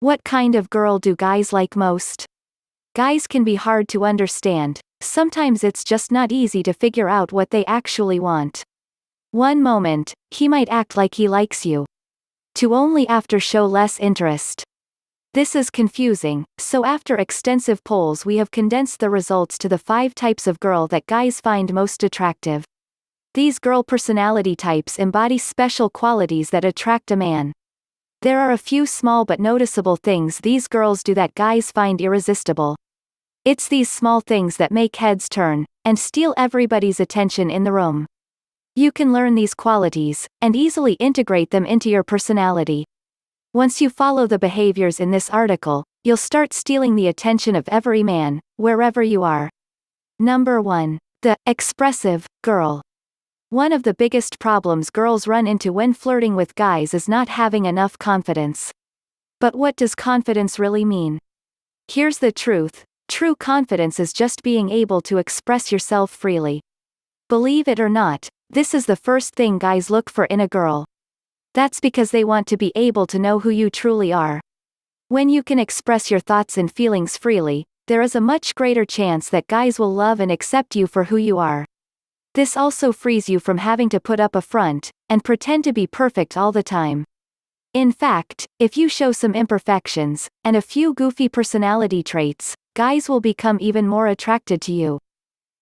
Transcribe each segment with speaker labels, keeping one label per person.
Speaker 1: What kind of girl do guys like most? Guys can be hard to understand. Sometimes it's just not easy to figure out what they actually want. One moment, he might act like he likes you, to only after show less interest. This is confusing, so after extensive polls we have condensed the results to the 5 types of girl that guys find most attractive. These girl personality types embody special qualities that attract a man. There are a few small but noticeable things these girls do that guys find irresistible. It's these small things that make heads turn, and steal everybody's attention in the room. You can learn these qualities, and easily integrate them into your personality. Once you follow the behaviors in this article, you'll start stealing the attention of every man, wherever you are. Number 1. The expressive girl. One of the biggest problems girls run into when flirting with guys is not having enough confidence. But what does confidence really mean? Here's the truth. True confidence is just being able to express yourself freely. Believe it or not, this is the first thing guys look for in a girl. That's because they want to be able to know who you truly are. When you can express your thoughts and feelings freely, there is a much greater chance that guys will love and accept you for who you are. This also frees you from having to put up a front, and pretend to be perfect all the time. In fact, if you show some imperfections, and a few goofy personality traits, guys will become even more attracted to you.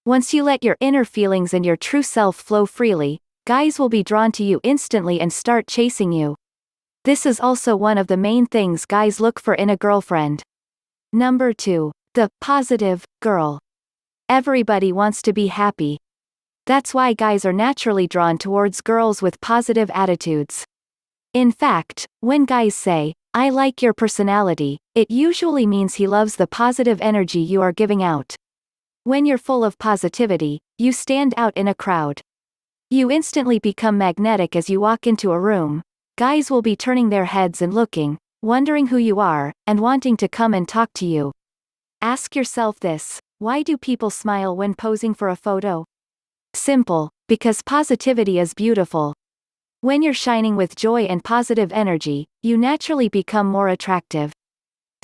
Speaker 1: Once you let your inner feelings and your true self flow freely, guys will be drawn to you instantly and start chasing you. This is also one of the main things guys look for in a girlfriend. Number 2. The positive girl. Everybody wants to be happy. That's why guys are naturally drawn towards girls with positive attitudes. In fact, when guys say, "I like your personality," it usually means he loves the positive energy you are giving out. When you're full of positivity, you stand out in a crowd. You instantly become magnetic as you walk into a room. Guys will be turning their heads and looking, wondering who you are, and wanting to come and talk to you. Ask yourself this: why do people smile when posing for a photo? Simple, because positivity is beautiful. When you're shining with joy and positive energy, you naturally become more attractive.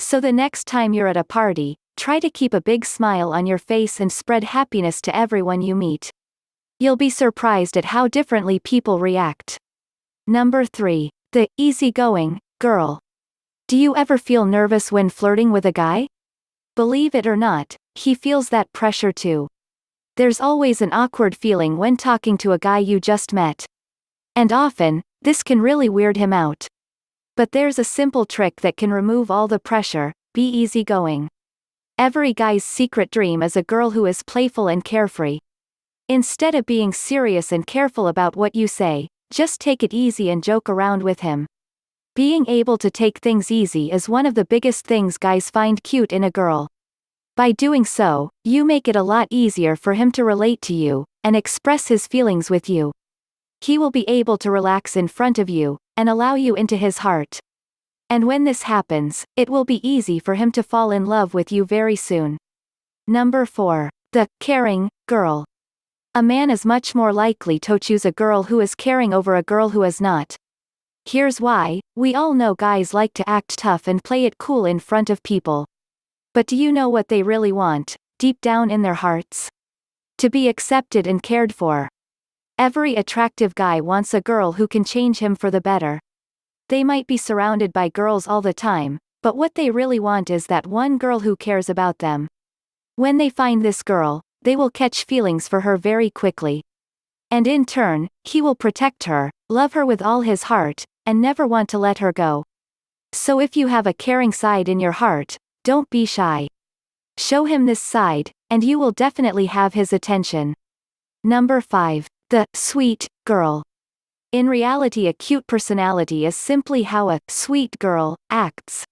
Speaker 1: So the next time you're at a party, try to keep a big smile on your face and spread happiness to everyone you meet. You'll be surprised at how differently people react. Number 3. The easygoing girl. Do you ever feel nervous when flirting with a guy? Believe it or not, he feels that pressure too. There's always an awkward feeling when talking to a guy you just met. And often, this can really weird him out. But there's a simple trick that can remove all the pressure: be easygoing. Every guy's secret dream is a girl who is playful and carefree. Instead of being serious and careful about what you say, just take it easy and joke around with him. Being able to take things easy is one of the biggest things guys find cute in a girl. By doing so, you make it a lot easier for him to relate to you, and express his feelings with you. He will be able to relax in front of you, and allow you into his heart. And when this happens, it will be easy for him to fall in love with you very soon. Number 4. The caring girl. A man is much more likely to choose a girl who is caring over a girl who is not. Here's why: we all know guys like to act tough and play it cool in front of people. But do you know what they really want, deep down in their hearts? To be accepted and cared for. Every attractive guy wants a girl who can change him for the better. They might be surrounded by girls all the time, but what they really want is that one girl who cares about them. When they find this girl, they will catch feelings for her very quickly. And in turn, he will protect her, love her with all his heart, and never want to let her go. So if you have a caring side in your heart, don't be shy. Show him this side, and you will definitely have his attention. Number 5. The sweet girl. In reality, a cute personality is simply how a sweet girl acts.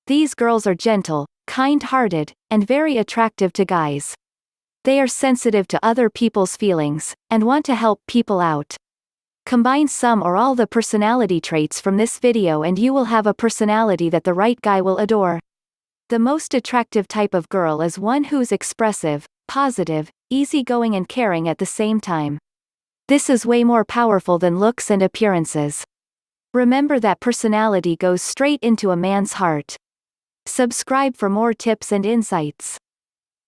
Speaker 1: These girls are gentle, kind-hearted, and very attractive to guys. They are sensitive to other people's feelings, and want to help people out. Combine some or all the personality traits from this video and you will have a personality that the right guy will adore. The most attractive type of girl is one who's expressive, positive, easygoing and caring at the same time. This is way more powerful than looks and appearances. Remember that personality goes straight into a man's heart. Subscribe for more tips and insights.